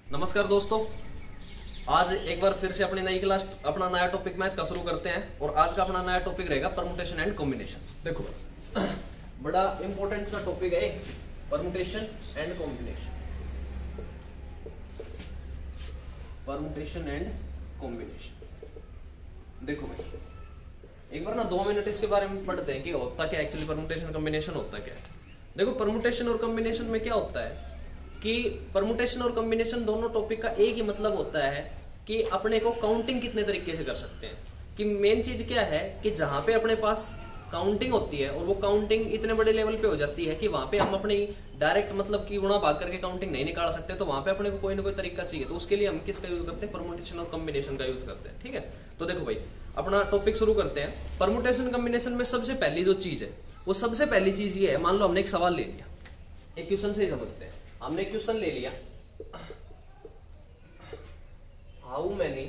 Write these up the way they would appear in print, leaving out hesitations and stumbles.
नमस्कार दोस्तों, आज एक बार फिर से अपनी नई क्लास अपना नया टॉपिक मैथ का शुरू करते हैं। और आज का अपना नया टॉपिक रहेगा परमुटेशन एंड कॉम्बिनेशन। देखो बड़ा इंपॉर्टेंट सा टॉपिक है permutation and combination. Permutation and combination. देखो भाई, एक बार ना 2 मिनट इसके बारे में पढ़ते हैं कि होता क्या एक्चुअली परमुटेशन कॉम्बिनेशन होता क्या है। देखो परमुटेशन और कॉम्बिनेशन में क्या होता है कि परमुटेशन और कॉम्बिनेशन दोनों टॉपिक का एक ही मतलब होता है कि अपने को काउंटिंग कितने तरीके से कर सकते हैं। कि मेन चीज क्या है कि जहां पे अपने पास काउंटिंग होती है और वो काउंटिंग इतने बड़े लेवल पे हो जाती है कि वहां पे हम अपनी डायरेक्ट मतलब कि गुणा भाग करके काउंटिंग नहीं निकाल सकते, तो वहां पे अपने को कोई ना कोई तरीका चाहिए। तो उसके लिए हम किसका यूज करते हैं? परमुटेशन और कॉम्बिनेशन का यूज करते हैं। ठीक है, तो देखो भाई अपना टॉपिक शुरू करते हैं। परमुटेशन कॉम्बिनेशन में सबसे पहली जो चीज है वो सबसे पहली चीज ये है, मान लो हमने एक सवाल ले लिया, एक क्वेश्चन से ही समझते हैं। हमने क्वेश्चन ले लिया, how many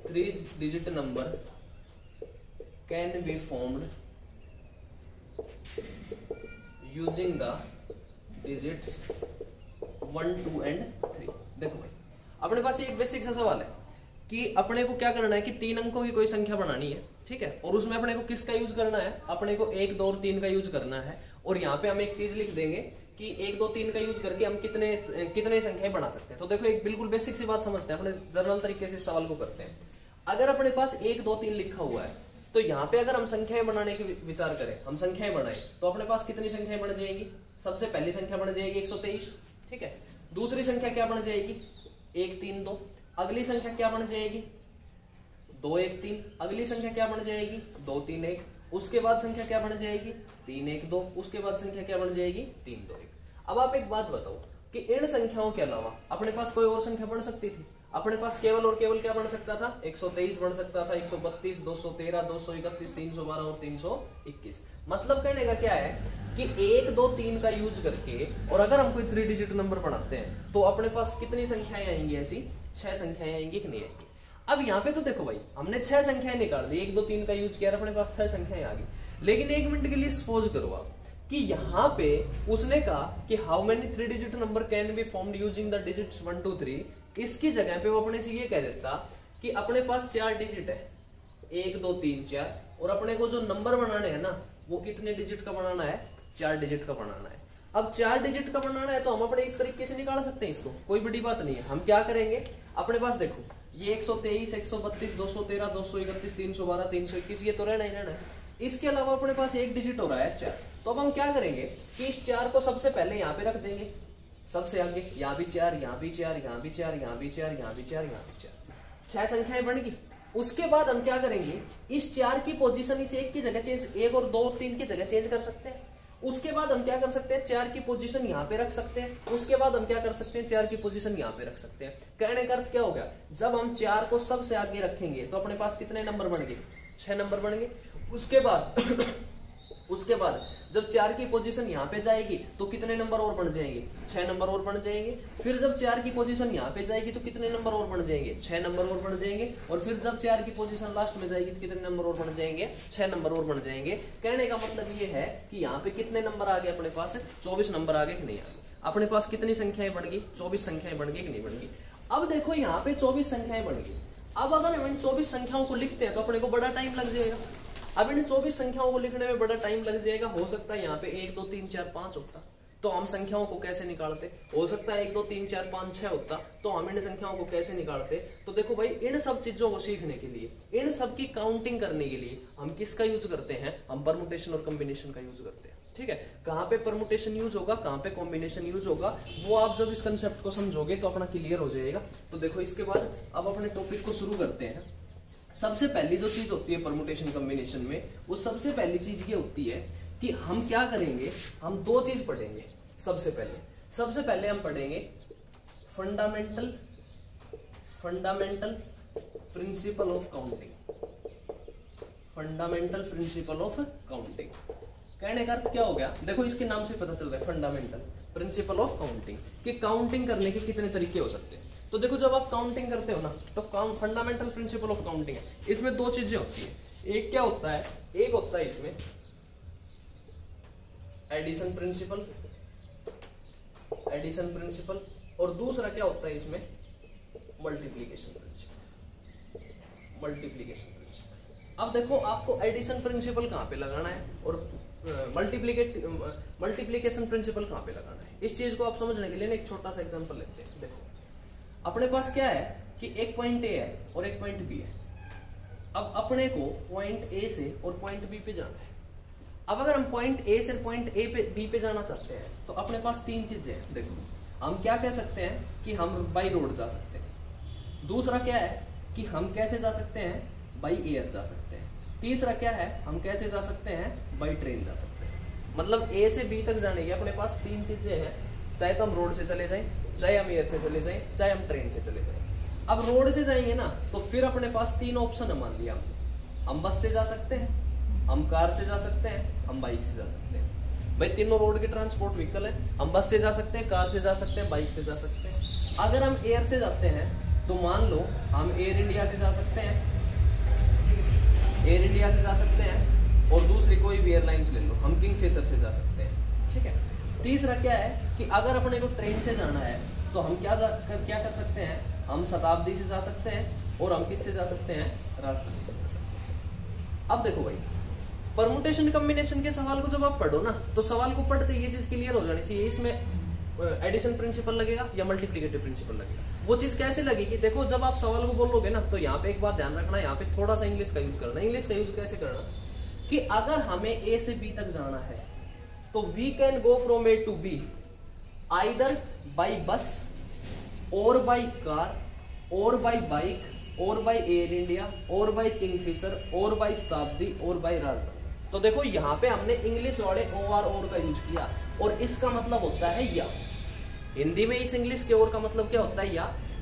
3 digit number can be formed using the digits 1, 2 and 3। देखो भाई अपने पास एक बेसिक सा सवाल है कि अपने को क्या करना है कि 3 अंकों की कोई संख्या बनानी है। ठीक है, और उसमें अपने को किसका यूज करना है? अपने को 1, 2 और 3 का यूज करना है। और यहाँ पे हम एक चीज लिख देंगे कि 1, 2, 3 का यूज करके हम कितने संख्याएं बना सकते हैं। तो देखो एक बिल्कुल बेसिक सी बात समझते हैं, अपने जर्नल तरीके से सवाल को करते हैं। अगर अपने पास 1, 2, 3 लिखा हुआ है तो यहाँ पे अगर हम संख्याएं बनाने की विचार करें, हम संख्याएं बनाए तो अपने पास कितनी संख्याएं बन जाएगी? सबसे पहली संख्या बन जाएगी 123। ठीक है, दूसरी संख्या क्या बन जाएगी? 1, 3, 2। अगली संख्या क्या बन जाएगी? 2, 1, 3। अगली संख्या क्या बन जाएगी? 2, 3, 1। उसके बाद संख्या क्या बन जाएगी? 3, 1, 2। उसके बाद संख्या क्या बन जाएगी? 3, 2, 1। अब आप एक बात बताओ कि इन संख्याओं के अलावा अपने पास कोई और संख्या बन सकती थी? अपने पास केवल और केवल क्या बन सकता था? 123 बन सकता था, 132, 213, 231, 312 और 321। मतलब कहने का क्या है कि 1, 2, 3 का यूज करके और अगर हम कोई 3 डिजिट नंबर बनाते हैं तो अपने पास कितनी संख्याएं आएंगी? ऐसी 6 संख्याएं आएंगी कि नहीं आएंगी? अब यहाँ पे तो देखो भाई हमने 6 संख्याएं निकाल दी, 1, 2, 3 का यूज किया, अपने पास 6 संख्याएं आ गई। लेकिन 1 मिनट के लिए सपोज करो आप कि यहाँ पे उसने कहा कि how many 3 digit number can be formed using the digits 1, 2, 3। इसकी जगह पे वो अपने से ये कह देता कि अपने पास 4 डिजिट है, 1, 2, 3, 4, और अपने को जो नंबर बनाने हैं ना वो कितने डिजिट का बनाना है? 4 डिजिट का बनाना है। अब 4 डिजिट का बनाना है तो हम अपने इस तरीके से निकाल सकते हैं इसको, कोई बड़ी बात नहीं है। हम क्या करेंगे, अपने पास देखो ये 123, 132, 213, 231, 312, 321 ये तो रहना ही रहना है। इसके अलावा अपने पास एक डिजिट हो रहा है 4। तो अब हम क्या करेंगे कि इस 4 को सबसे पहले यहाँ पे रख देंगे, सबसे आगे यहाँ भी 4, यहाँ भी 4, यहाँ भी 4, यहाँ भी 4, यहाँ भी 4, यहाँ भी 4, 6 संख्याएं बन गई। उसके बाद हम क्या करेंगे, इस 4 की पोजीशन इस 1 की जगह चेंज, 1 और 2 और 3 की जगह चेंज कर सकते हैं। उसके बाद हम क्या कर सकते हैं, 4 की पोजीशन यहाँ पे रख सकते हैं। उसके बाद हम क्या कर सकते हैं, 4 की पोजीशन यहाँ पे रख सकते हैं। कहने का अर्थ क्या हो गया, जब हम 4 को सबसे आगे रखेंगे तो अपने पास कितने नंबर बन गए? 6 नंबर बन गए। उसके बाद जब 4 की पोजीशन यहाँ पे जाएगी तो कितने नंबर और बन जाएंगे? 6 नंबर और बन जाएंगे। फिर जब 4 की पोजीशन यहाँ पे जाएगी तो कितने नंबर और बन जाएंगे? 6 नंबर और बन जाएंगे। और फिर जब 4 की पोजीशन लास्ट में जाएगी तो कितने नंबर और बन जाएंगे? 6 नंबर और बन जाएंगे। कहने का मतलब ये है कि यहाँ पे कितने नंबर आ गए अपने पास? 24 नंबर आ गए कि नहीं आ गए? अपने पास कितनी संख्याएं बन गई? 24 संख्याएं बन गई कि नहीं बन गई? अब देखो यहाँ पे 24 संख्याएं बन गई। अब अगर हम इन 24 संख्याओं को लिखते हैं तो अपने को बड़ा टाइम लग जाएगा। अब इन 24 संख्याओं को लिखने में बड़ा टाइम लग जाएगा। हो सकता है यहाँ पे 1, 2, 3, 4, 5 होता तो हम संख्याओं को कैसे निकालते? हो सकता है 1, 2, 3, 4, 5, 6 होता तो हम इन संख्याओं को कैसे निकालते? तो देखो भाई इन सब चीजों को सीखने के लिए, इन सब की काउंटिंग करने के लिए हम किसका यूज करते हैं? हम परमुटेशन और कॉम्बिनेशन का यूज करते हैं। ठीक है, कहाँ पे परमुटेशन यूज होगा, कहाँ पे कॉम्बिनेशन यूज होगा, वो आप जब इस कंसेप्ट को समझोगे तो अपना क्लियर हो जाएगा। तो देखो इसके बाद अब अपने टॉपिक को शुरू करते हैं। सबसे पहली जो चीज होती है परमुटेशन कॉम्बिनेशन में, वो सबसे पहली चीज ये होती है कि हम क्या करेंगे, हम 2 चीज पढ़ेंगे। सबसे पहले हम पढ़ेंगे fundamental principle of counting. Fundamental principle of counting कहने का अर्थ क्या हो गया? देखो इसके नाम से पता चल रहा है फंडामेंटल प्रिंसिपल ऑफ काउंटिंग कि काउंटिंग करने के कितने तरीके हो सकते हैं। तो देखो जब आप काउंटिंग करते हो ना तो फंडामेंटल प्रिंसिपल ऑफ काउंटिंग है, इसमें 2 चीजें होती है। एक क्या होता है, एक होता है इसमें एडिशन प्रिंसिपल एडिशन प्रिंसिपल, और दूसरा क्या होता है इसमें, मल्टीप्लीकेशन प्रिंसिपल। Multiplication principal. अब देखो आपको एडिशन प्रिंसिपल कहाँ पे लगाना है और मल्टीप्लीकेशन प्रिंसिपल कहाँ पे लगाना है, इस चीज को आप समझने के लिए एक छोटा सा एग्जांपल लेते हैं। देखो अपने पास क्या है कि एक पॉइंट ए है और एक पॉइंट बी है। अब अपने को पॉइंट ए से और पॉइंट बी पे जाना है। अब अगर हम पॉइंट ए से पॉइंट ए पे बी पे जाना चाहते हैं तो अपने पास तीन चीजें हैं। देखो हम क्या कह सकते हैं कि हम बाई रोड जा सकते हैं, दूसरा क्या है कि हम कैसे जा सकते हैं, बाई एयर जा सकते हैं, तीसरा क्या है हम कैसे जा सकते हैं, बाई ट्रेन जा सकते हैं। मतलब ए से बी तक जाने की अपने पास तीन चीजें हैं, चाहे तो हम रोड से चले जाएं, चाहे हम एयर से चले जाएं, चाहे हम ट्रेन से चले जाएं। अब रोड से जाएंगे ना तो फिर अपने पास तीन ऑप्शन है, मान लिया हम बस से जा सकते हैं, हम कार से जा सकते हैं, हम बाइक से जा सकते हैं। भाई तीनों रोड के ट्रांसपोर्ट व्हीकल है, हम बस से जा सकते हैं, कार से जा सकते हैं, बाइक से जा सकते हैं। अगर हम एयर से जाते हैं तो मान लो हम एयर इंडिया से जा सकते हैं, एयर इंडिया से जा सकते हैं, और दूसरी कोई भी एयरलाइंस ले लो, हम किंगफिशर से जा सकते हैं, ठीक है। तीसरा क्या है कि अगर अपने को ट्रेन से जाना है तो हम क्या कर सकते हैं, हम शताब्दी से जा सकते हैं, और हम किससे जा सकते हैं, राजधानी से जा सकते हैं। अब देखो भाई परमुटेशन कॉम्बिनेशन के सवाल को जब आप पढ़ो ना तो सवाल को पढ़ते ये चीज क्लियर हो जानी चाहिए, इसमें एडिशन प्रिंसिपल लगेगा या मल्टीप्लिकेटिव प्रिंसिपल लगेगा। वो चीज कैसे लगेगी, देखो जब आप सवाल को बोलोगे ना तो यहाँ पे एक बात ध्यान रखना, यहाँ पे थोड़ा सा इंग्लिश का यूज करना। इंग्लिश का यूज कैसे करना कि अगर हमें ए से बी तक जाना है तो we can go from A to B either by bus और बाई कार और बाई बाइक और बाई एयर इंडिया और बाई किंगफिशर और बाई शताब्दी और बाई राजधानी। तो देखो यहाँ पे हमने इंग्लिश वाले और का यूज किया, और इसका मतलब होता है या। हिंदी में इस इंग्लिश के और का मतलब क्या होता है,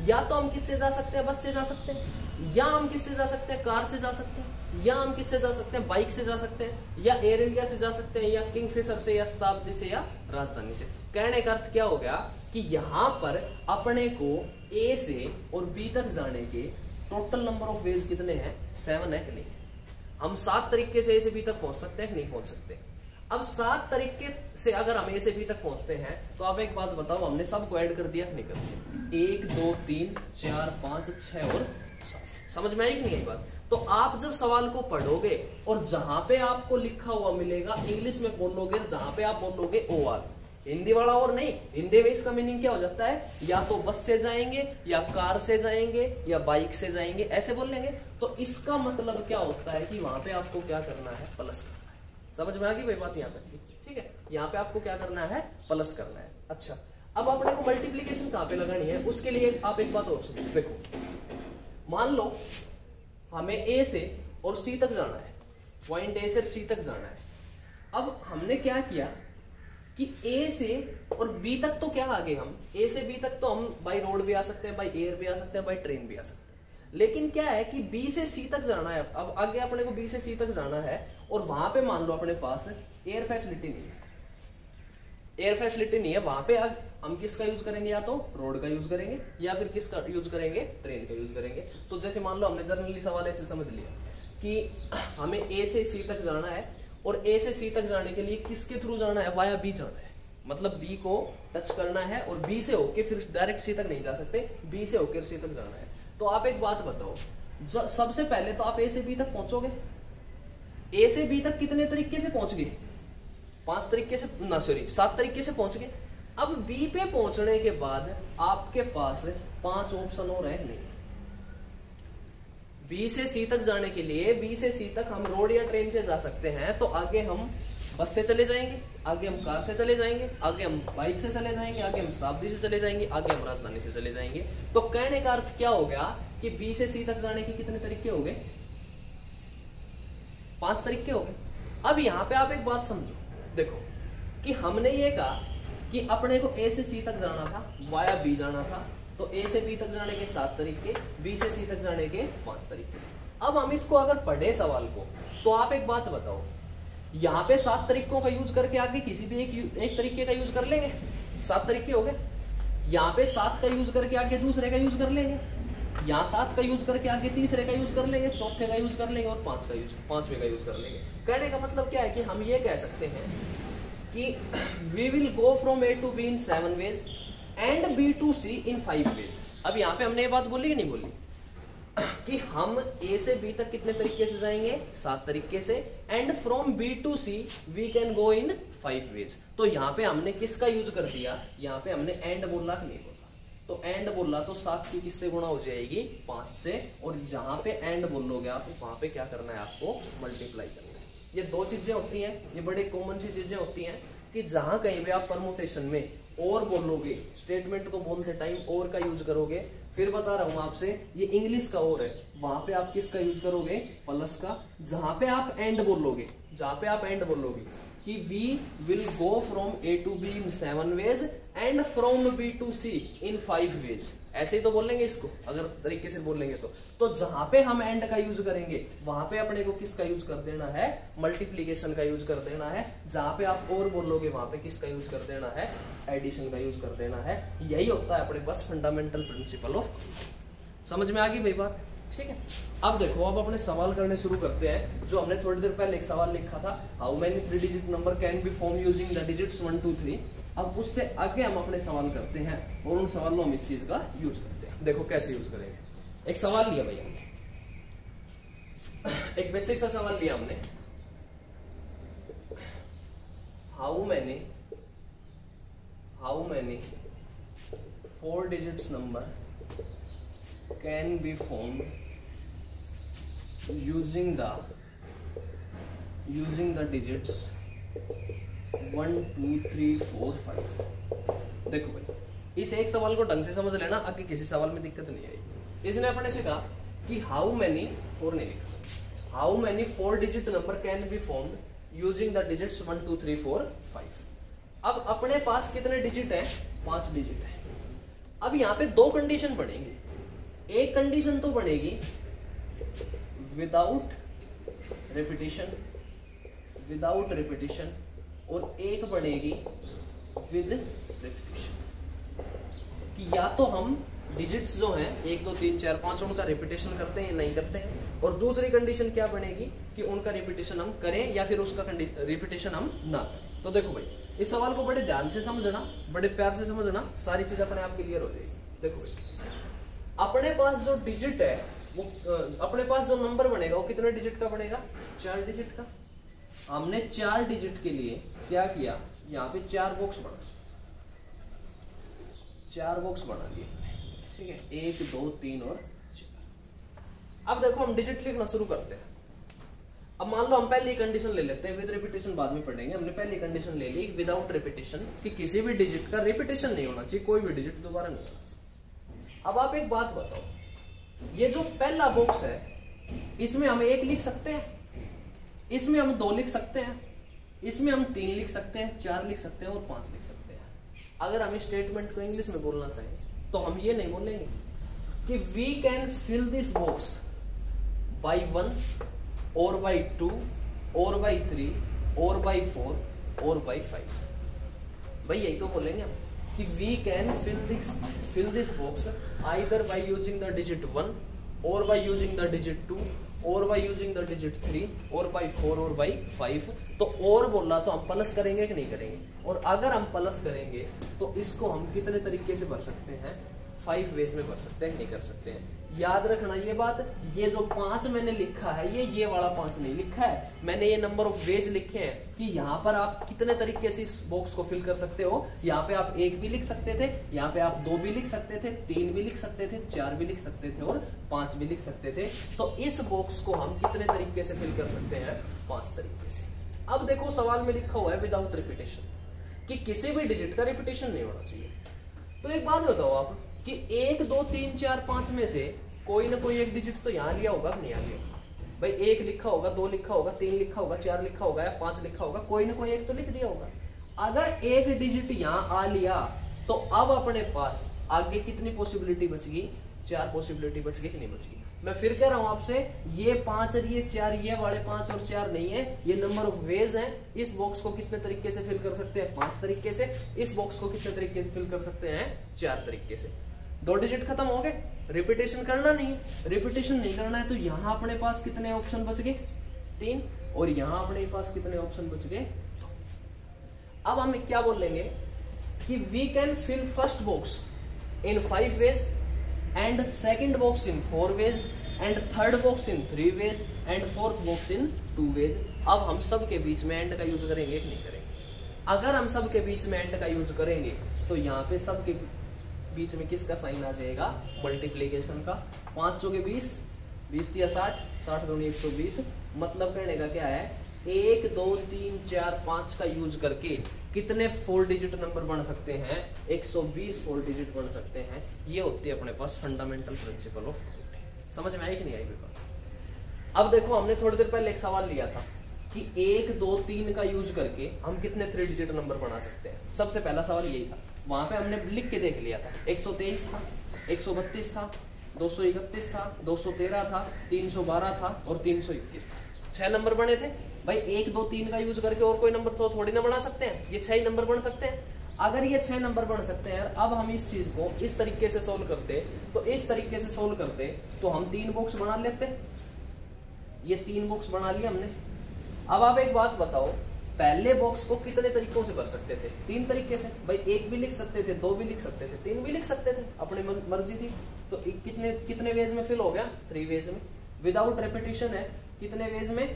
या तो हम किससे जा सकते हैं, बस से जा सकते हैं, या हम किससे जा सकते हैं, कार से जा सकते हैं, या हम किससे जा सकते हैं, बाइक से जा सकते हैं, या एयर इंडिया से जा सकते हैं, या किंगफिशर से, या शताब्दी से, या राजधानी से। कहने का अर्थ क्या हो गया कि यहाँ पर अपने को ए से और बी तक जाने के टोटल नंबर ऑफ वेज कितने हैं, 7 है कि नहीं। हम 7 तरीके से ए से बी तक पहुंच सकते हैं कि नहीं पहुंच सकते। अब 7 तरीके से अगर हम ए से बी तक पहुंचते हैं तो आप एक बात बताओ, हमने सबको ऐड कर दिया कि नहीं कर दिया, 1 2 3 4 5 6 और 7। समझ में आई कि नहीं आई बात। तो आप जब सवाल को पढ़ोगे और जहां पे आपको लिखा हुआ मिलेगा इंग्लिश में बोलोगे, जहां पे आप बोलोगे ओ आर, हिंदी वाला और नहीं, हिंदी में इसका मीनिंग क्या हो जाता है, या तो बस से जाएंगे, या कार से जाएंगे, या बाइक से जाएंगे, ऐसे बोल लेंगे। तो इसका मतलब क्या होता है कि वहां पे आपको क्या करना है, प्लस करना है। समझ में आ गई भाई बात यहाँ तक की, ठीक है। यहाँ पे आपको क्या करना है, प्लस करना है। अच्छा अब अपने को मल्टीप्लीकेशन कहाँ पे लगानी है, उसके लिए आप एक बात और सुनो। देखो मान लो हमें ए से और सी तक जाना है, पॉइंट ए से सी तक जाना है। अब हमने क्या किया कि ए से और बी तक तो क्या आगे, हम ए से बी तक तो हम बाई रोड भी आ सकते हैं, बाई एयर भी आ सकते हैं, बाई ट्रेन भी आ सकते हैं। लेकिन क्या है कि बी से सी तक जाना है। अब आगे अपने को बी से सी तक जाना है और वहां पे मान लो अपने पास एयर फैसिलिटी नहीं है, एयर फैसिलिटी नहीं है वहां पे। हम किसका यूज करेंगे, या तो रोड का यूज करेंगे या फिर किसका यूज करेंगे, ट्रेन का यूज करेंगे। तो जैसे मान लो हमने जनरली सवाल ऐसे समझ लिया कि हमें ए से सी तक जाना है और ए से सी तक जाने के लिए किसके थ्रू जाना है, वाया बी जाना है। मतलब बी को टच करना है और बी से होके फिर डायरेक्ट सी तक नहीं जा सकते, बी से होकर सी तक जाना है। तो आप एक बात बताओ, सबसे पहले तो आप ए से बी तक पहुंचोगे। ए से बी तक कितने तरीके से पहुंच गए, 5 तरीके से ना, सॉरी 7 तरीके से पहुंच गए। अब बी पे पहुंचने के बाद आपके पास 5 ऑप्शन और है नहीं। बी से सी तक जाने के लिए, बी से सी तक हम रोड या ट्रेन से जा सकते हैं, तो आगे हम बस से चले जाएंगे, आगे हम कार से चले जाएंगे, आगे हम बाइक से चले जाएंगे, आगे हम शताब्दी से चले जाएंगे, आगे हम राजधानी से चले जाएंगे। तो कहने का अर्थ क्या हो गया कि बी से सी तक जाने के कितने तरीके हो गए, 5 तरीके हो गए। अब यहां पे आप एक बात समझो, देखो कि हमने ये कहा कि अपने को ए से सी तक जाना था, वाया बी जाना था, तो ए से बी तक जाने के 7 तरीके, बी से सी तक जाने के 5 तरीके। अब हम इसको अगर पढ़े सवाल को, तो आप एक बात बताओ, यहाँ पे 7 तरीकों का यूज करके आगे किसी भी एक तरीके का यूज कर लेंगे, 7 तरीके हो गए। यहाँ पे 7 का यूज करके आगे दूसरे का यूज कर लेंगे, यहाँ 7 का यूज करके आगे तीसरे का यूज कर लेंगे, चौथे का यूज कर लेंगे और 5वें का यूज कर लेंगे। कहने का मतलब क्या है कि हम ये कह सकते हैं कि we will go from A to B in 7 ways and B to C in 5 ways. अब यहाँ पे हमने ये बात बोली कि नहीं बोली कि हम ए से बी तक कितने तरीके से जाएंगे, 7 तरीके से, and from B to C we can go in 5 ways. तो यहाँ पे हमने किसका यूज कर दिया, यहाँ पे हमने एंड बोला कि नहीं बोला, तो एंड बोला तो 7 की किससे गुणा हो जाएगी, 5 से, और जहां पे एंड बोलोगे आप वहां पे क्या करना है, आपको मल्टीप्लाई करना है। ये दो चीजें होती हैं, ये बड़े कॉमन सी चीजें होती हैं कि जहां कहीं भी आप परमुटेशन में और बोलोगे, स्टेटमेंट को बोलते टाइम और का यूज करोगे, फिर बता रहा हूं आपसे ये इंग्लिश का और है, वहां पे आप किसका यूज करोगे, प्लस का। जहां पे आप एंड बोलोगे, जहां पे आप एंड बोलोगे कि we will go from A to B in 7 ways and from B to C in 5 ways, ऐसे ही तो बोलेंगे इसको अगर तरीके से बोलेंगे तो जहां पे हम एंड का यूज करेंगे वहां पे अपने को किसका यूज कर देना है, मल्टीप्लीकेशन का यूज कर देना है। जहां पे आप और बोलोगे वहां पे किसका यूज कर देना है, एडिशन का यूज कर देना है। यही होता है अपने पास फंडामेंटल प्रिंसिपल ऑफ। समझ में आ गई भाई बात, ठीक है। अब देखो, अब अपने सवाल करने शुरू करते हैं। जो हमने थोड़ी देर पहले एक सवाल लिखा था, how many 3 digit number can B form using the digits 1 2 3। अब उससे आगे हम अपने सवाल करते हैं और उन सवालों में इस चीज का यूज करते हैं। देखो कैसे यूज करेंगे। एक सवाल लिया भैया हमने, एक बेसिक सा सवाल लिया हमने, how many 4 digits number can be formed using the digits 1 2 3 4 5। देखो भाई, इस एक सवाल को ढंग से समझ लेना, आगे किसी सवाल में दिक्कत नहीं आएगी। इसने अपने से कहा कि हाउ मैनी 4 नहीं लिखा, how many 4 digit number can be formed using the digits 1 2 3 4 5। अब अपने पास कितने डिजिट है, 5 डिजिट है। अब यहाँ पे 2 कंडीशन बनेगी। एक कंडीशन तो बनेगी विदाउट रिपीटिशन और एक बनेगी विद रिपीटिशन, कि या तो हम डिजिट्स जो हैं 1 2 3 4 5 उनका रिपीटिशन करते हैं या नहीं करते हैं, और दूसरी कंडीशन क्या बनेगी कि उनका रिपीटिशन हम करें या फिर उसका रिपीटिशन हम ना करें। तो देखो भाई, इस सवाल को बड़े ध्यान से समझना, बड़े प्यार से समझना, सारी चीज अपने आप क्लियर हो जाएगी। देखो भाई, अपने पास जो डिजिट है वो अपने पास जो नंबर बनेगा वो कितने डिजिट का बनेगा, 4 डिजिट का। हमने 4 डिजिट के लिए क्या किया, यहाँ पे 4 बॉक्स बना लिए, ठीक है, 1 2 3 और 4। अब देखो हम डिजिट लिखना शुरू करते हैं। अब मान लो हम पहली कंडीशन ले लेते हैं, विद रिपीटिशन बाद में पढ़ेंगे। हमने पहली कंडीशन ले ली विदाउट रिपीटिशन, कि किसी भी डिजिट का रिपीटिशन नहीं होना चाहिए, कोई भी डिजिट दोबारा नहीं होना चाहिए। अब आप एक बात बताओ, ये जो पहला बॉक्स है इसमें हम 1 लिख सकते हैं, इसमें हम 2 लिख सकते हैं, इसमें हम 3 लिख सकते हैं, 4 लिख सकते हैं और 5 लिख सकते हैं। अगर हम स्टेटमेंट को इंग्लिश में बोलना चाहें तो हम ये नहीं बोलेंगे कि we can fill this box by 1 और बाय 2 और बाय 3 और बाय 4 और बाय 5। भाई यही तो बोलेंगे हम कि we can fill this box either by using the digit 1 or by using the digit 2 or by using the digit 3 or by 4 or by 5। तो और बोला तो हम प्लस करेंगे कि नहीं करेंगे, और अगर हम प्लस करेंगे तो इसको हम कितने तरीके से भर सकते हैं, 5 वेज में भर सकते हैं, नहीं कर सकते हैं। याद रखना ये बात, ये जो 5 मैंने लिखा है ये वाला 5 नहीं लिखा है, मैंने ये नंबर ऑफ वेज लिखे हैं कि यहाँ पर आप कितने तरीके से इस बॉक्स को फिल कर सकते हो। यहाँ पे आप 1 भी लिख सकते थे, यहाँ पे आप 2 भी लिख सकते थे, 3 भी लिख सकते थे, 4 भी लिख सकते थे और 5 भी लिख सकते थे। तो इस बॉक्स को हम कितने तरीके से फिल कर सकते हैं, 5 तरीके से। अब देखो सवाल में लिखा हुआ है विदाउट रिपीटिशन, कि किसी भी डिजिट का रिपीटिशन नहीं होना चाहिए। तो एक बात बताओ आप कि 1 2 3 4 5 में से कोई ना कोई एक डिजिट तो यहाँ लिया होगा, नहीं लिया होगा भाई। 1 लिखा होगा, 2 लिखा होगा, 3 लिखा होगा, 4 लिखा होगा या 5 लिखा होगा, कोई ना कोई एक तो लिख दिया होगा। अगर एक डिजिट यहाँ आ लिया तो अब अपने पास आगे कितनी पॉसिबिलिटी बच गई, 4 पॉसिबिलिटी बच गई कि नहीं बच गई। मैं फिर कह रहा हूं आपसे, ये 5 और ये 4, ये वाले 5 और 4 नहीं है, ये नंबर ऑफ वेज हैं। इस बॉक्स को कितने तरीके से फिल कर सकते हैं, 5 तरीके से। इस बॉक्स को कितने तरीके से फिल कर सकते हैं, 4 तरीके से। 2 डिजिट खत्म हो गए, रिपीटेशन करना नहीं है। रिपीटेशन नहीं करना है तो यहाँ अपने पास कितने ऑप्शन बच गए, 3, और यहाँ अपने पास कितने ऑप्शन बच गए। अब हम क्या बोलेंगे कि we can fill first box in 5 ways and second box in 4 ways and third box in 3 ways and fourth box in 2 ways। अब हम सब के बीच में एंड का यूज करेंगे कि नहीं करेंगे? अगर हम सब के बीच में एंड का यूज करेंगे तो यहाँ पे सब के बीच में किसका साइन आ जाएगा? मल्टीप्लीकेशन का। 5 चौके 20, 20 या 60, 60 दूनी 120। मतलब कहने का क्या है, 1 2 3 4 5 का यूज करके कितने 4 डिजिट नंबर बन सकते हैं? 120 4 डिजिट बन सकते हैं। ये होती है अपने पास फंडामेंटल प्रिंसिपल ऑफ काउंटिंग। समझ में आई कि नहीं आई पेपर? अब देखो, हमने थोड़ी देर पहले एक सवाल लिया था कि 1 2 3 का यूज करके हम कितने 3 डिजिट नंबर बना सकते हैं। सबसे पहला सवाल यही था। वहां पे हमने लिख के देख लिया था। 123 था, 132 था, 231 था, 213 था, 312 था और 321 था। 6 नंबर बने थे भाई। 1 2 3 का यूज करके और कोई नंबर तो थोड़ी ना बना सकते हैं, ये 6 ही नंबर बन सकते हैं। अगर ये 6 नंबर बन सकते हैं, अब हम इस चीज को इस तरीके से सोल्व करते, तो इस तरीके से सोल्व करते तो हम 3 बॉक्स बना लेते। ये 3 बॉक्स बना लिए हमने। अब आप एक बात बताओ, पहले बॉक्स को कितने तरीकों से भर सकते थे? 3 तरीके से भाई। 1 भी लिख सकते थे, 2 भी लिख सकते थे, 3 भी लिख सकते थे, अपनी मर्जी थी। तो कितने वेज में फिल हो गया? 3 वेज में। विदाउट रेपिटेशन है, कितने वेज में?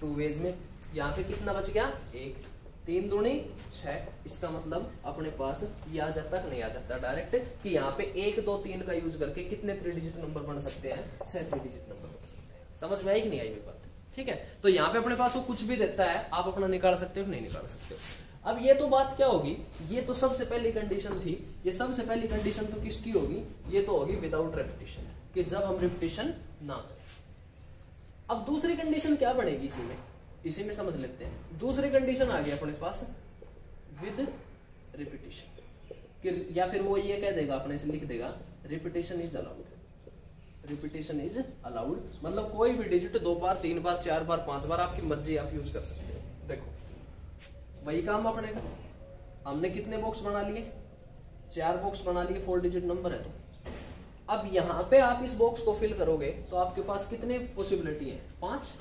2 वेज में। यहाँ पे कितना बच गया? 1। 3 दूनी 6। इसका मतलब अपने पास ये आ जाता कि नहीं आ जाता डायरेक्ट कि यहाँ पे 1 2 3 का यूज करके कितने 3 डिजिट नंबर बन सकते हैं? 6 3 डिजिट नंबर बन सकते हैं। समझ में आई कि नहीं आई मेरे पास? ठीक है, तो यहाँ पे अपने पास वो कुछ भी देता है, आप अपना निकाल सकते हो नहीं निकाल सकते हो। अब ये तो बात क्या होगी, ये तो सबसे पहली कंडीशन थी। ये सबसे पहली कंडीशन तो किसकी होगी? ये तो होगी विदाउट रेपिटेशन, कि जब हम रिपीटेशन ना करें। अब दूसरी कंडीशन क्या बनेगी इसी में समझ लेते हैं। दूसरी कंडीशन आ गई अपने पास विद रिपीटेशन, या फिर वो ये कह देगा, अपने से लिख देगा repetition is allowed. Repetition is allowed मतलब कोई भी डिजिट 2 बार 3 बार 4 बार 5 बार आपकी मर्जी, आप यूज कर सकते हो। देखो वही काम अपने का, हमने कितने बॉक्स बना लिए? 4 बॉक्स बना लिए, 4 डिजिट नंबर है। तो अब यहाँ पे आप इस बॉक्स को फिल करोगे तो आपके पास कितने पॉसिबिलिटी है? 5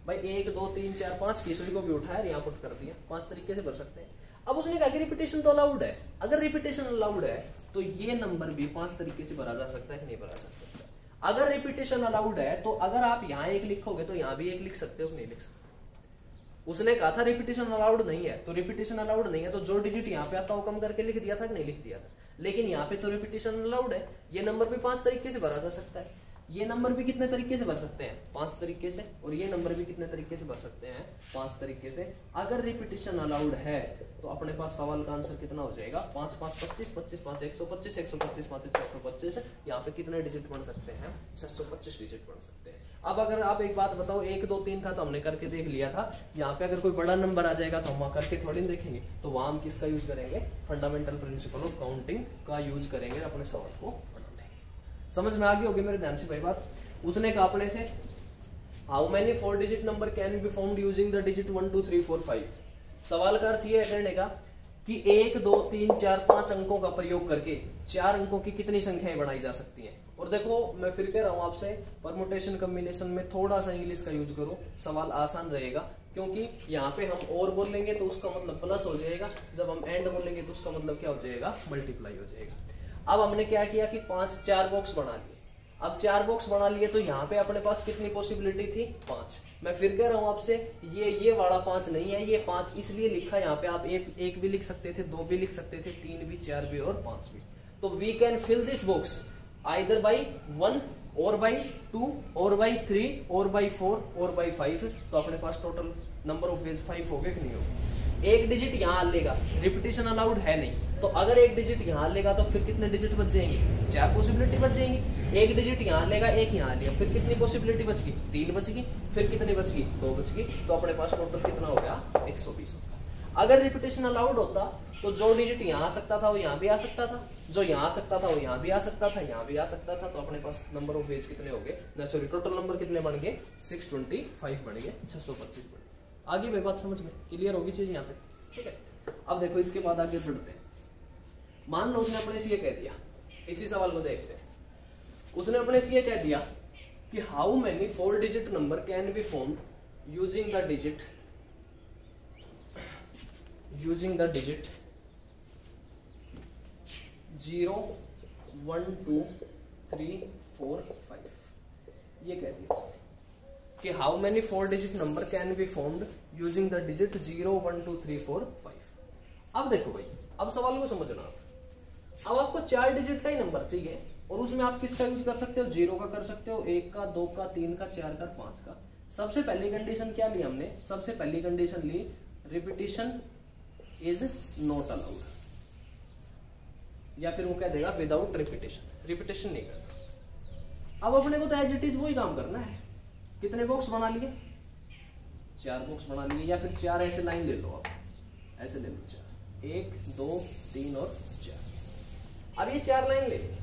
भाई। 1 2 3 4 5 किसी को भी उठाया, यहाँ पुट कर दिया। 5 तरीके से भर सकते हैं। अब उसने कहा कि रिपीटेशन तो अलाउड है। अगर रिपीटेशन अलाउड है तो ये नंबर भी 5 तरीके से भरा जा सकता है कि नहीं भरा जा सकता? अगर रिपीटेशन अलाउड है तो अगर आप यहाँ 1 लिखोगे तो यहाँ भी 1 लिख सकते हो कि नहीं लिख सकते? उसने कहा था रिपीटेशन अलाउड नहीं है, तो रिपीटेशन अलाउड नहीं है तो जो डिजिट यहाँ पे आता है वो कम करके लिख दिया था कि नहीं लिख दिया था? लेकिन यहाँ पे तो रिपीटेशन अलाउड है। ये नंबर भी 5 तरीके से भरा जा सकता है। ये नंबर भी कितने तरीके से भर सकते हैं? 5 तरीके से। और ये नंबर भी कितने तरीके से भर सकते हैं? 5 तरीके से। अगर रिपीटेशन अलाउड है तो अपने पास सवाल का आंसर कितना हो जाएगा? 5 5 25, 25 5 125, 125 5 625। यहाँ पे कितने डिजिट बन सकते हैं? 625 डिजिट बन सकते हैं। अब अगर आप एक बात बताओ, 1 2 3 था तो हमने करके देख लिया था। यहाँ पे अगर कोई बड़ा नंबर आ जाएगा तो हम करके थोड़ी देखेंगे, तो वहां हम किसका यूज करेंगे? फंडामेंटल प्रिंसिपल ऑफ काउंटिंग का यूज करेंगे, अपने सवाल को। समझ में आ गई होगी मेरे ध्यान से भाई बात। उसने कहा अपने से how many 4 digit number can be found using the digit 1 2 3 4 5। सवाल का अर्थ ये करने का कि 1 2 3 4 5 अंकों का प्रयोग करके 4 अंकों की कितनी संख्याएं बनाई जा सकती हैं। और देखो मैं फिर कह रहा हूं आपसे, परमुटेशन कॉम्बिनेशन में थोड़ा सा इंग्लिश का यूज करो, सवाल आसान रहेगा। क्योंकि यहाँ पे हम और बोलेंगे तो उसका मतलब प्लस हो जाएगा, जब हम एंड बोलेंगे तो उसका मतलब क्या हो जाएगा? मल्टीप्लाई हो जाएगा। अब हमने क्या किया कि 4 बॉक्स बना लिए। अब 4 बॉक्स बना लिए तो यहाँ पे अपने पास कितनी पॉसिबिलिटी थी? 5। मैं फिर कह रहा हूँ आपसे, ये वाला 5 नहीं है, ये 5 इसलिए लिखा। यहाँ पे आप एक भी लिख सकते थे, 2 भी लिख सकते थे, 3 भी, 4 भी और 5 भी। तो we can fill this box either by 1 और बाई 2 और बाई 3 और बाई 4 और बाई 5। तो अपने पास टोटल नंबर ऑफ वेज 5 हो गए कि नहीं होगा? एक डिजिट यहाँ लेगा, रिपीटेशन अलाउड है नहीं, तो अगर एक डिजिट यहाँ लेगा तो फिर कितने डिजिट बच जाएंगे? 4 पॉसिबिलिटी बच जाएंगी। एक डिजिट यहाँ लेगा, एक यहाँ लिया, फिर कितनी पॉसिबिलिटी बच गई? 3 बच गई। फिर कितनी बच गई? 2 बच गई। तो अपने पास टोटल कितना हो गया? 120 होगा। अगर रिपीटेशन अलाउड होता तो जो डिजिट यहाँ आ सकता था वो यहाँ भी आ सकता था, जो यहाँ आ सकता था वो यहाँ भी आ सकता था, यहाँ भी आ सकता था। तो अपने पास नंबर ऑफ वेज कितने हो गए? सॉरी, टोटल नंबर कितने बन गए? 625 बन गए, 625 बन गए। आगे मेरी बात समझ में क्लियर होगी चीज यहाँ पे? ठीक है। अब देखो इसके बाद आगे बढ़ते हैं। मान लो उसने अपने से ये कह दिया, इसी सवाल को देखते हैं। उसने अपने से ये कह दिया कि how many 4 digit number can be formed using the digit using the digit 0 1 2 3 4 5, ये कह दिया कि how many 4 digit number can be formed using the digit 0 1 2 3 4 5। अब देखो भाई, अब सवाल को समझना आप। अब आपको 4 डिजिट का ही नंबर चाहिए और उसमें आप किसका यूज कर सकते हो, 0 का कर सकते हो, 1 का, 2 का, 3 का, 4 का, 5 का। सबसे पहली कंडीशन क्या ली हमने, सबसे पहली कंडीशन ली रिपीटिशन इज नॉट अलाउड, या फिर वो कह देगा विदाउट रिपीटिशन, रिपीटिशन नहीं करना। अब अपने को तो एज इट इज वही काम करना है। कितने बॉक्स बना लिए, 4 बॉक्स बना लिए, या फिर 4 ऐसे लाइन ले लो आप, ऐसे ले लो 4, 1 2 3 और 4। अब ये 4 लाइन ले ली।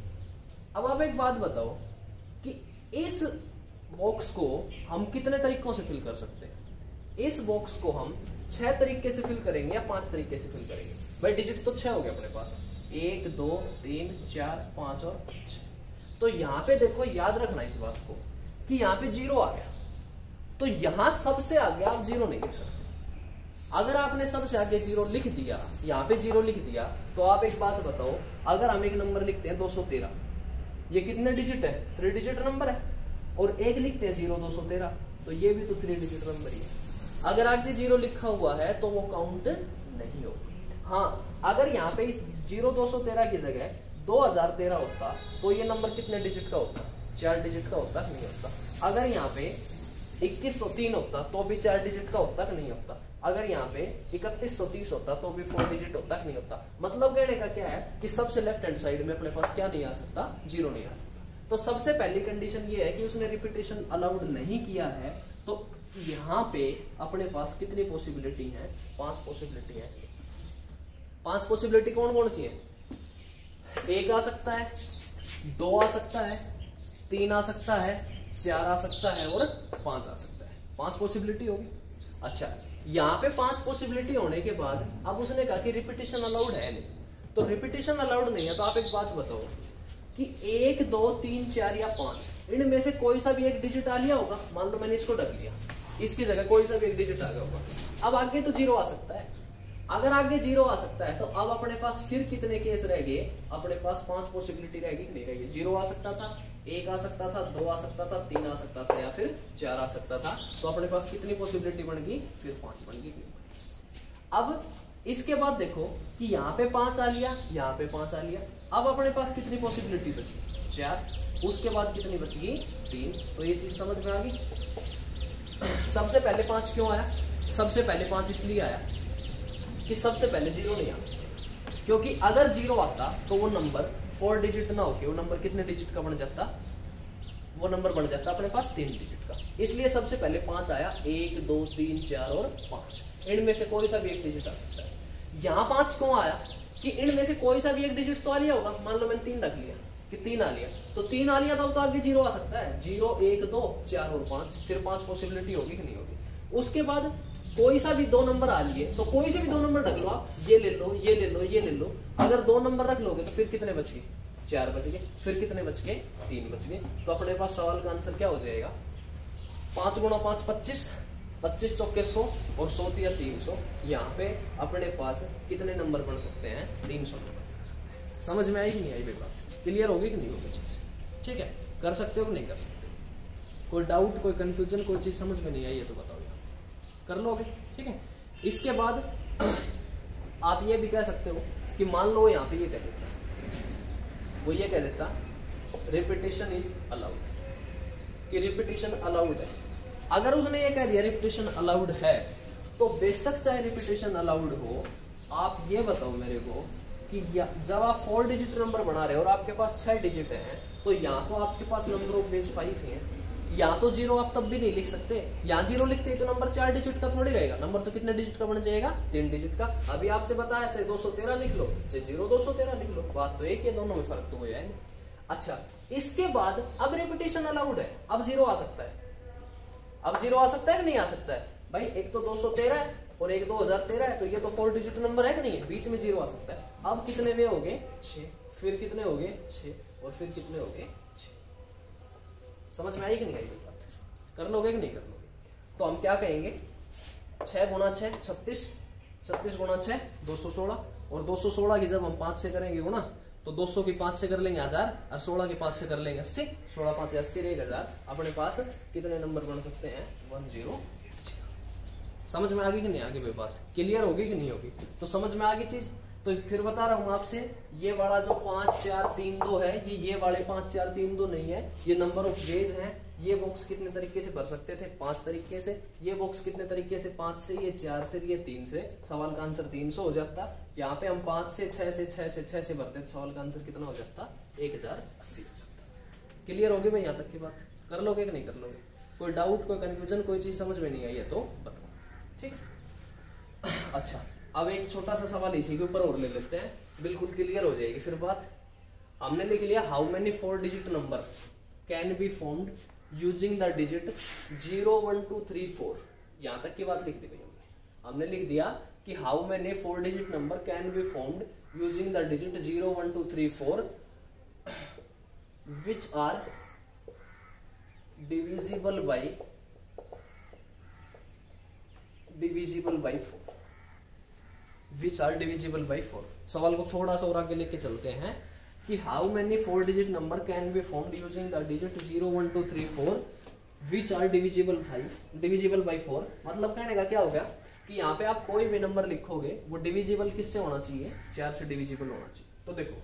अब आप एक बात बताओ कि इस बॉक्स को हम कितने तरीकों से फिल कर सकते हैं। इस बॉक्स को हम 6 तरीके से फिल करेंगे या 5 तरीके से फिल करेंगे। भाई डिजिट तो 6 हो गया अपने पास, 1 2 3 4 5 और 6। तो यहाँ पे देखो, याद रखना इस बात को कि यहाँ पे 0 आ गया, तो यहां सबसे आगे आप 0 नहीं लिख सकते। अगर आपने सबसे आगे 0 लिख दिया, यहाँ पे 0 लिख दिया, तो आप एक बात बताओ, अगर हम एक नंबर लिखते हैं 213, ये कितने डिजिट है, 3 डिजिट नंबर है, और एक लिखते हैं 0 213, तो ये भी तो 3 डिजिट नंबर ही है। अगर आगे 0 लिखा हुआ है तो वो काउंट नहीं होगा। हाँ, अगर यहाँ पे इस 0 213 की जगह 2013 होता तो ये नंबर कितने डिजिट का होता, 4 डिजिट का होता, नहीं होता। अगर यहाँ पे 2103 होता तो भी 4 डिजिट का होता कि नहीं होता। अगर यहाँ पे 3130 होता तो भी 4 डिजिट होता कि नहीं होता। मतलब कहने का क्या है कि सबसे लेफ्ट हैंड साइड में अपने पास क्या नहीं आ सकता, 0 नहीं आ सकता। तो सबसे पहली कंडीशन ये है कि उसने रिपीटेशन अलाउड नहीं किया है। तो यहाँ पे अपने पास कितनी पॉसिबिलिटी है, 5 पॉसिबिलिटी है। 5 पॉसिबिलिटी कौन कौन सी है, 1 आ सकता है, 2 आ सकता है, 3 आ सकता है, 4 आ सकता है और 5 आ सकता है। 5 पॉसिबिलिटी होगी। अच्छा, यहाँ पे 5 पॉसिबिलिटी होने के बाद अब उसने कहा कि रिपीटेशन अलाउड है नहीं। तो रिपीटेशन अलाउड नहीं है तो आप एक बात बताओ कि 1 2 3 4 या 5 इनमें से कोई सा भी एक डिजिट आ लिया होगा। मान लो मैंने इसको ढक लिया, इसकी जगह कोई सा भी एक डिजिट आ गया होगा। अब आगे तो 0 आ सकता है। अगर आगे 0 आ सकता है तो अब अपने पास फिर कितने केस रह गए, अपने पास 5 पॉसिबिलिटी रहेगी कि नहीं रहेगी। 0 आ सकता था, 1 आ सकता था, 2 आ सकता था, 3 आ सकता था या फिर 4 आ सकता था। तो अपने पास कितनी पॉसिबिलिटी बन गई, फिर 5 बन गई। अब इसके बाद देखो कि यहाँ पे 5 आ लिया, यहाँ पे 5 आ लिया। अब अपने पास कितनी पॉसिबिलिटी बची, 4। उसके बाद कितनी बच गई, 3। तो ये चीज समझ में आ गई। सबसे पहले 5 क्यों आया, सबसे पहले 5 इसलिए आया कि सबसे पहले 0 नहीं आ सकता, क्योंकि अगर 0 आता तो वो नंबर 4 डिजिट ना होके वो नंबर कितने डिजिट का बन जाता, वो नंबर बन जाता अपने पास 3 डिजिट का। इसलिए सबसे पहले 5 आया, 1 2 3 4 और 5। इनमें से कोई सा भी एक डिजिट आ सकता है। यहाँ 5 क्यों आया कि इनमें से कोई सा भी एक डिजिट तो आ लिया होगा। मान लो मैंने 3 रख लिया कि 3 आ लिया, तो 3 आ लिया तो आगे 0 आ सकता है। 0 1 2 4 और 5, फिर 5 पॉसिबिलिटी होगी कि नहीं होगी। उसके बाद कोई सा भी 2 नंबर आ लिए तो कोई से भी 2 नंबर रख लो आप, ये ले लो, ये ले लो, ये ले लो। अगर 2 नंबर रख लोगे तो फिर कितने बच गए, 4 बच गए। फिर कितने बच गए, 3 बच गए। तो अपने पास सवाल का आंसर क्या हो जाएगा, 5 गुणा 5 25, 25 चौके 100 और 100 या 300। यहाँ पे अपने पास कितने नंबर बन सकते हैं, 300 नंबर बन सकते हैं। समझ में आई कि नहीं आई बात, क्लियर होगी कि नहीं होगी चीज, ठीक है। कर सकते हो कि नहीं कर सकते, कोई डाउट, कोई कंफ्यूजन, कोई चीज समझ में नहीं आई है तो बताओ, कर लोगे, ठीक है। इसके बाद आप ये भी कह सकते हो कि मान लो यहाँ पे ये कह देता, वो ये कह देता रिपीटेशन इज अलाउड, कि रिपीटेशन अलाउड है। अगर उसने ये कह दिया रिपीटेशन अलाउड है तो बेशक चाहे रिपीटेशन अलाउड हो, आप ये बताओ मेरे को कि जब आप 4 डिजिट नंबर बना रहे हो और आपके पास 6 डिजिट हैं, तो यहाँ तो आपके पास नंबर ऑफ बेस 5 है, या तो 0 आप तब भी नहीं लिख सकते। यहाँ 0 लिखते तो नंबर 4 डिजिट का थोड़ी रहेगा, नंबर तो कितने डिजिट का बन जाएगा, 3 डिजिट का। अभी आपसे बताया चाहे 213 लिख लो, चाहे 0 213 लिख लो, बात तो एक है, दोनों में फर्क तो हो जाएगा। अच्छा, इसके बाद अब रिपीटेशन अलाउड है, अब 0 आ सकता है। अब 0 आ सकता है कि नहीं आ सकता है भाई, एक तो 213 है और एक 2013 है, तो ये तो 4 डिजिट नंबर है कि नहीं है, बीच में 0 आ सकता है। अब कितने वे हो गए, 6, फिर कितने हो गए 6, और फिर कितने हो गए 6। समझ में आई कि नहीं आई बात, कर लोगे कि नहीं कर लोगे। तो हम क्या कहेंगे, 6 गुणा 6 36, 36 गुणा 6 216, और 216 की जब हम 5 से करेंगे गुणा तो 200 की 5 से कर लेंगे 1000, और 16 की 5 से कर लेंगे 80, 16 5 80 रहेगा 1000। अपने पास कितने नंबर बन सकते हैं? 1080। समझ में आ गई कि नहीं आ गई भाई? बात क्लियर होगी कि नहीं होगी? तो समझ में आ गई चीज। तो फिर बता रहा हूं आपसे, ये वाला जो 5 4 3 2 है, ये वाले 5 4 3 2 नहीं है, ये नंबर ऑफ डेज है। ये बॉक्स कितने तरीके से भर सकते थे? 5 तरीके से। ये बॉक्स कितने तरीके से? 5 से, ये 4 से, ये 3 से। सवाल का आंसर 300 हो जाता। यहाँ पे हम 5 से 6 से 6 से 6 से भरते, सवाल का आंसर कितना हो जाता? 1080 हो जाता। क्लियर होगी भाई? यहाँ तक की बात कर लोगे कि नहीं कर लोगे? कोई डाउट, कोई कंफ्यूजन, कोई चीज समझ में नहीं आई है तो बताओ, ठीक। अच्छा, अब एक छोटा सा सवाल इसी के ऊपर और ले लेते हैं, बिल्कुल क्लियर हो जाएगी फिर बात। हमने लिख लिया how many 4 digit number can be formed using the digit 0 1 2 3 4। यहां तक की बात लिख दी भाई हमने लिख दिया कि how many 4 digit number can be formed using the digit 0 1 2 3 4 which are divisible by 4, which are divisible by 4। सवाल को थोड़ा सा और आगे लेके चलते हैं कि how many 4 digit number can be formed using the digit 0 1 2 3 4 which are divisible by 4। मतलब कहने का क्या हो गया कि यहाँ पे आप कोई भी नंबर लिखोगे वो डिविजिबल किससे होना चाहिए? 4 से डिविजिबल होना चाहिए। तो देखो,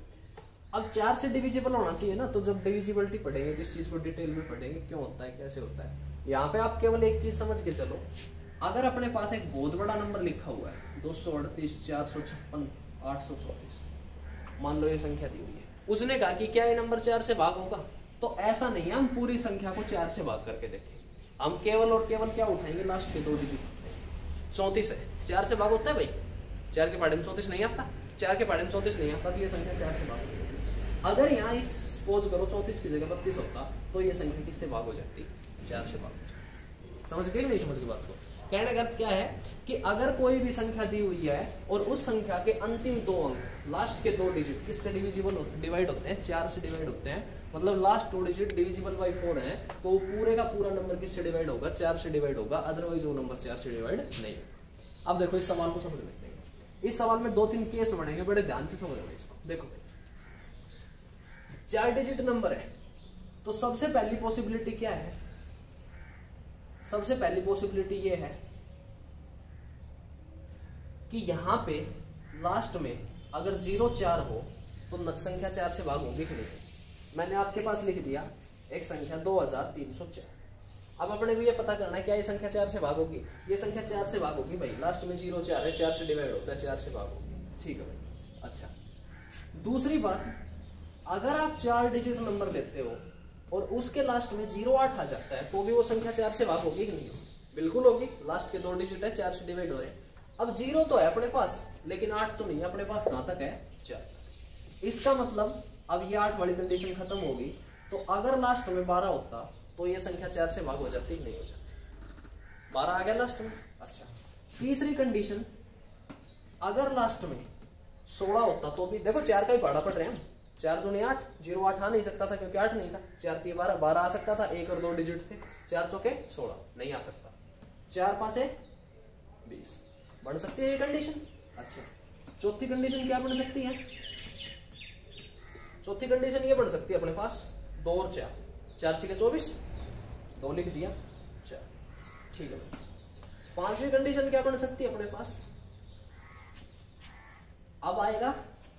अब 4 से डिविजिबल होना चाहिए ना, तो जब डिविजिबिलिटी पढ़ेंगे, जिस चीज को डिटेल में पढ़ेंगे, क्यों होता है, कैसे होता है, यहाँ पे आप केवल एक चीज समझ के चलो। अगर अपने पास एक बहुत बड़ा नंबर लिखा हुआ है 238 456 834, मान लो ये संख्या दी हुई है, उसने कहा कि क्या ये नंबर 4 से भाग होगा? तो ऐसा नहीं है हम पूरी संख्या को 4 से भाग करके देखें, हम केवल और केवल क्या उठाएंगे? लास्ट के 2 डिजिट। 34 है, 4 से भाग होता है भाई? 4 के पहाड़े में 34 नहीं आता, 4 के पहाड़े में 34 नहीं आता, तो ये संख्या 4 से भाग होगी। अगर यहाँ इस सपोज करो 34 की जगह 32 होता, तो ये संख्या किससे भाग हो जाती? 4 से भाग हो जाती। समझ गए नहीं समझ की बात को? कहने का अर्थ क्या है कि अगर कोई भी संख्या दी हुई है और उस संख्या के अंतिम 2 अंक, लास्ट के 2 डिजिट किससे डिवाइड होते हैं? 4 से डिवाइड होते हैं। मतलब लास्ट 2 डिजिट डिविजिबल बाई 4 है, तो वो पूरे का पूरा नंबर किससे डिवाइड होगा? 4 से डिवाइड होगा। अदरवाइज वो नंबर 4 से डिवाइड नहीं। अब देखो इस सवाल को समझ लेते हैं। इस सवाल में 2-3 केस बनेंगे, बड़े ध्यान से समझना इसको। देखो 4 डिजिट नंबर है, तो सबसे पहली पॉसिबिलिटी क्या है? सबसे पहली पॉसिबिलिटी ये है कि यहां पे लास्ट में अगर 0 4 हो तो संख्या 4 से भाग होगी कि नहीं? मैंने आपके पास लिख दिया एक संख्या 2304। अब अपने को ये पता करना है क्या ये संख्या 4 से भाग होगी? ये संख्या 4 से भाग होगी भाई, लास्ट में 0 4 है, 4 से डिवाइड होता है, 4 से भाग होगी। ठीक है भाई। अच्छा, दूसरी बात, अगर आप 4 डिजिट नंबर लेते हो और उसके लास्ट में 0 8 आ जाता है, तो भी वो संख्या 4 से भाग होगी कि नहीं? बिल्कुल होगी। लास्ट के 2 डिजिट है, 4 से डिवाइड हो रहे हैं। अब 0 तो है अपने पास, लेकिन 8 तो नहीं है अपने पास। कहां तक है? 4। इसका मतलब अब ये 8 वाली कंडीशन खत्म होगी, तो अगर लास्ट में 12 होता तो ये संख्या 4 से भाग हो जाती कि नहीं हो जाती? 12 आ गया लास्ट में। अच्छा, तीसरी कंडीशन, अगर लास्ट में 16 होता तो भी देखो 4 का ही पहाड़ा पड़ रहे हैं हम। 4 दूनी 8, 0 8 आ नहीं सकता था क्योंकि 8 नहीं था। 4 3 12, 12 आ सकता था, 1 और 2 डिजिट थे। 4 चौके 16 नहीं आ सकता। 4 5 20 बन सकती है ये कंडीशन। अच्छा, चौथी कंडीशन क्या बन सकती है? चौथी कंडीशन ये बन सकती है अपने पास 2 और 4, 4 6 24, 2 लिख दिया 4। ठीक है। पांचवी कंडीशन क्या बन सकती है अपने पास? अब आएगा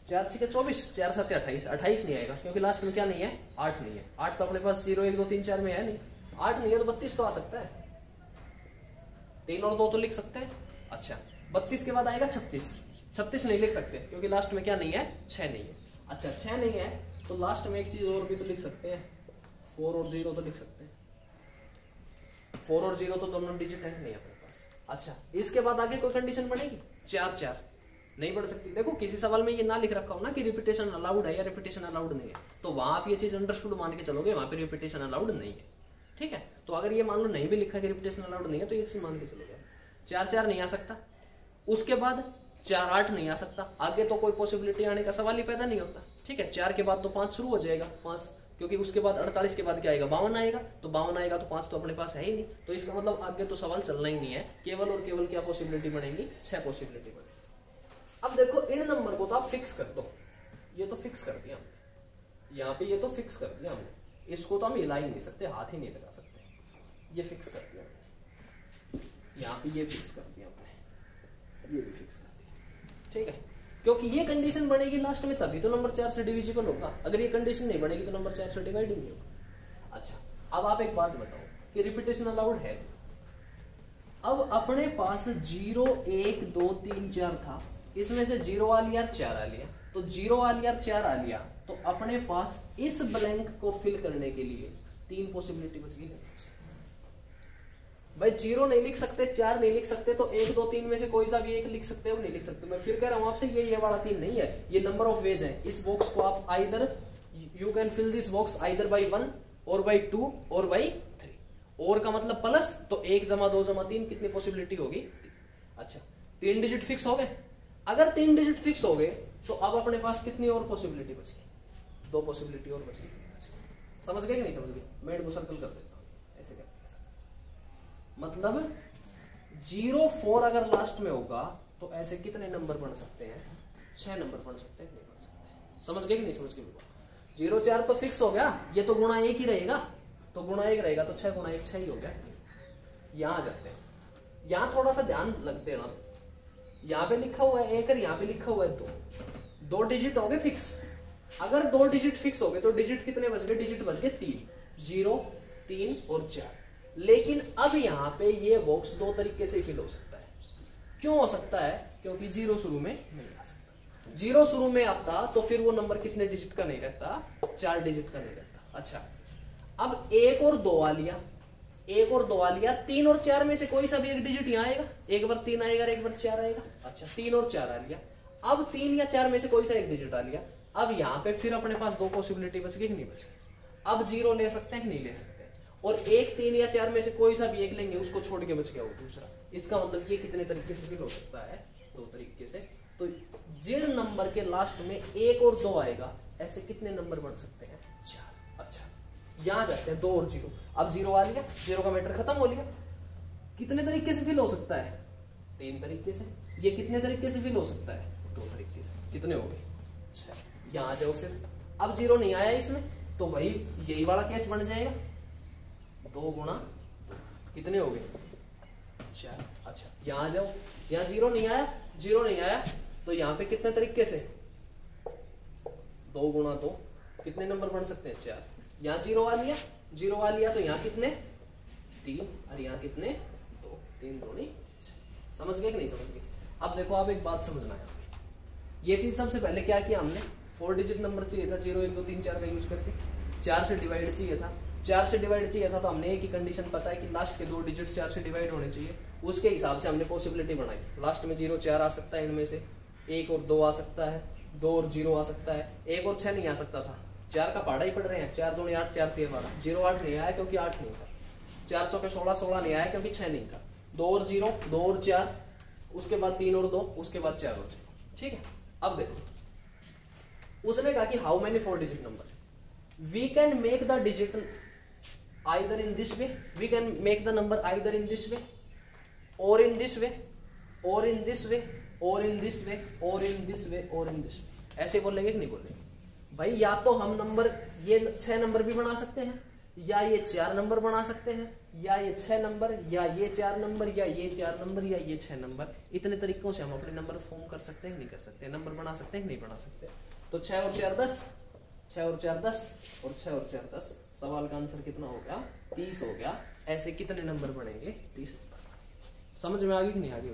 4 6 24, 4 7 28, 28 नहीं आएगा क्योंकि लास्ट में क्या नहीं है? 8 नहीं है। 8 तो अपने पास 0 1 2 3 4 में है नहीं। 8 नहीं है तो 32 तो आ सकता है, 3 और 2 तो लिख सकते हैं। अच्छा, 32 के बाद आएगा 36, 36 नहीं लिख सकते क्योंकि लास्ट में क्या नहीं है? 6 नहीं है। अच्छा, 6 नहीं है तो लास्ट में एक चीज और भी तो लिख सकते हैं, 4 और 0 तो लिख सकते हैं। 4 और 0 तो दोनों डिजिट है नहीं अपने पास। अच्छा, इसके बाद आगे कोई कंडीशन बनेगी? 4 4 नहीं बढ़ सकती। देखो किसी सवाल में ये ना लिख रखा हो ना कि रिपीटेशन अलाउड है या रिपीटेशन अलाउड नहीं है, तो वहां आप ये चीज अंडरस्टूड मान के चलोगे, वहां पे रिपीटेशन अलाउड नहीं है। ठीक है, तो अगर ये मान लो नहीं भी लिखा कि रिपीटेशन अलाउड नहीं है, तो ये चीज मान के चलोगे। 4 4 नहीं आ सकता, उसके बाद 4 8 नहीं आ सकता, आगे तो कोई पॉसिबिलिटी आने का सवाल ही पैदा नहीं होता। ठीक है, 4 के बाद तो 5 शुरू हो जाएगा, 5, क्योंकि उसके बाद 48 के बाद क्या आएगा? 52 आएगा, तो 52 आएगा तो 5 तो अपने पास है ही नहीं। तो इसका मतलब आगे तो सवाल चलना ही नहीं है। केवल और केवल क्या पॉसिबिलिटी बनेगी? 6 पॉसिबिलिटी बनेगी। अब देखो इन नंबर को तो आप फिक्स कर दो, ये तो फिक्स कर दिया हमने, यहाँ पे ये तो फिक्स कर दिया हमने, इसको तो हम हिला ही नहीं सकते, हाथ ही नहीं लगा सकते, ये फिक्स कर दिया हमने, यहाँ पे ये फिक्स कर दिया हमने, ये भी फिक्स कर दिया, ठीक है। क्योंकि ये कंडीशन बनेगी लास्ट में तभी तो नंबर 4 से डिविजिबल होगा, अगर ये कंडीशन नहीं बनेगी तो नंबर 4 से डिवाइड ही नहीं होगा। अच्छा अब आप एक बात बताओ कि रिपीटेशन अलाउड है, अब अपने पास 0 1 2 3 4 था, इसमें से 0 आ लिया 4 आ लिया, तो 0 आ लिया 4 आ लिया, तो अपने पास इस ब्लैंक को फिल करने के लिए 3 पॉसिबिलिटी बच गई। भाई 0 नहीं लिख सकते, 4 नहीं लिख सकते, तो 1 2 3 में से कोई सा भी एक लिख सकते हो, नहीं लिख सकते। मैं फिर कह रहा हूं आपसे, ये वाला 3 नहीं है, ये नंबर ऑफ वेज है। इस बॉक्स को आप either you can fill this box either by 1 और बाई 2 और बाई 3, और का मतलब प्लस, तो 1 जमा 2 जमा 3 कितनी पॉसिबिलिटी होगी? अच्छा 3 डिजिट फिक्स हो गए। अगर 3 डिजिट फिक्स हो गए तो अब अपने पास कितनी और पॉसिबिलिटी बच गई? 2 पॉसिबिलिटी और बच गई। समझ गए कि नहीं समझ गए? मैं इनको सर्कल कर देता हूं, ऐसे करके, मतलब 0 4 अगर लास्ट में होगा तो ऐसे कितने नंबर बन सकते हैं? 6 नंबर बन सकते हैं, नहीं बन सकते। समझ गए कि नहीं समझ गए? 0 4 तो फिक्स हो गया, ये तो गुणा 1 ही रहेगा, तो गुणा 1 रहेगा, तो 6 गुणा 1 6 ही हो गया। यहां आ जाते हैं, यहां थोड़ा सा ध्यान लगते ना, यहाँ पे लिखा हुआ है 1 और यहाँ पे लिखा हुआ है 2, 2 डिजिट हो गए फिक्स। अगर 2 डिजिट फिक्स हो गए तो डिजिट कितने बच गए? डिजिट बच गए 3, 0 3 और 4। लेकिन अब यहाँ पे ये बॉक्स 2 तरीके से फिल हो सकता है। क्यों हो सकता है? क्योंकि 0 शुरू में नहीं आ सकता। 0 शुरू में आता तो फिर वो नंबर कितने डिजिट का नहीं रहता? 4 डिजिट का नहीं रहता। अच्छा अब 1 और 2 आ लिया, 1 और 2 आ लिया, 3 और 4 में से कोई सा भी एक डिजिट यहाँ आएगा, एक बार 3 आएगा, एक बार 4 आएगा। अच्छा 3 और 4 आ लिया, अब 3 या 4 में से कोई सा एक डिजिट आ लिया। अब यहाँ पे फिर अपने पास 2 पॉसिबिलिटी बच गई कि नहीं बच गई? अब 0 ले सकते हैं कि नहीं ले सकते? और 1 3 या 4 में से कोई सा भी एक लेंगे, उसको छोड़ के बच गया वो दूसरा। इसका मतलब ये कितने तरीके से फिल हो सकता है? 2 तरीके से। तो जिन नंबर के लास्ट में 1 और 2 आएगा, ऐसे कितने नंबर बन सकते हैं? 4। अच्छा यहां जाते हैं 2 और 0। अब 0 आ लिया, 0 का मैटर खत्म हो लिया। कितने तरीके से फिल हो सकता है? 3 तरीके से। ये कितने तरीके से फिल हो सकता है? 2 तरीके से। कितने हो गए? 6। यहां आ जाओ फिर। अब 0 नहीं आया इसमें, तो वही यही वाला केस बन जाएगा, 2 गुणा कितने हो गए? 4। अच्छा यहां आ जाओ, यहां 0 नहीं आया, 0 नहीं आया, तो यहां पे कितने तरीके से? 2 गुणा 2 कितने नंबर बन सकते हैं? 4। यहाँ 0 आ लिया, 0 आ लिया, तो यहाँ कितने? 3, और यहाँ कितने? 2। 3 2 नहीं 6। समझ गए कि नहीं समझ गए? अब देखो आप एक बात समझना है, ये चीज सबसे पहले क्या किया हमने? 4 डिजिट नंबर चाहिए था, 0 1 2 3 4 का यूज करके। 4 से डिवाइड चाहिए था, 4 से डिवाइड चाहिए था, तो हमने एक ही कंडीशन पता है कि लास्ट के 2 डिजिट 4 से डिवाइड होने चाहिए, उसके हिसाब से हमने पॉसिबिलिटी बनाई। लास्ट में 0 4 आ सकता है, इनमें से 1 और 2 आ सकता है, 2 और 0 आ सकता है, 1 और 6 नहीं आ सकता था। 4 का पहाड़ा ही पढ़ रहे हैं, 4 2 8 4 3 12। 0 8 नहीं आया क्योंकि 8 नहीं था। 4 चौके 16 16 नहीं आया क्योंकि 6 नहीं था। 2 और 0, 2 और 4, उसके बाद 3 और 2, उसके बाद 4 और 0। ठीक है। अब देखो उसने कहा कि how many 4 digit number we can make the digit either in this way, we can make the number either in this way or in this way or in this way or in this way or in this way or in this way। ऐसे बोलेंगे कि नहीं बोलेंगे? भाई या तो हम number ये 6 नंबर भी बना सकते हैं, या ये 4 नंबर बना सकते हैं, या ये 6 नंबर, या ये 4 नंबर, या ये 4 नंबर, या ये 6 नंबर। इतने तरीकों से हम अपने नंबर फॉर्म कर सकते हैं, नहीं कर सकते? नंबर बना सकते हैं, नहीं बना सकते? तो 6 और 4 10, 6 और 4 10 और 6 और 4 10। सवाल का आंसर कितना हो गया? 30 हो गया। ऐसे कितने नंबर बनेंगे? 30 नंबर। समझ में आ गई कि नहीं आ गई?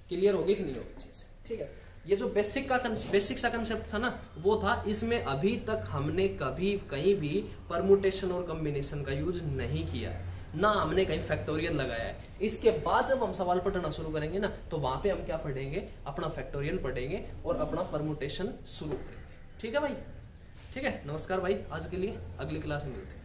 क्लियर होगी कि नहीं होगी चीज? ठीक है। ये जो बेसिक सा कंसेप्ट था ना, वो था। इसमें अभी तक हमने कभी कहीं भी परमुटेशन और कॉम्बिनेशन का यूज नहीं किया है, ना हमने कहीं फैक्टोरियल लगाया है। इसके बाद जब हम सवाल पढ़ना शुरू करेंगे ना, तो वहां पे हम क्या पढ़ेंगे? अपना फैक्टोरियल पढ़ेंगे और अपना परमुटेशन शुरू करेंगे। ठीक है भाई? ठीक है। नमस्कार भाई, आज के लिए अगली क्लास में मिलते हैं।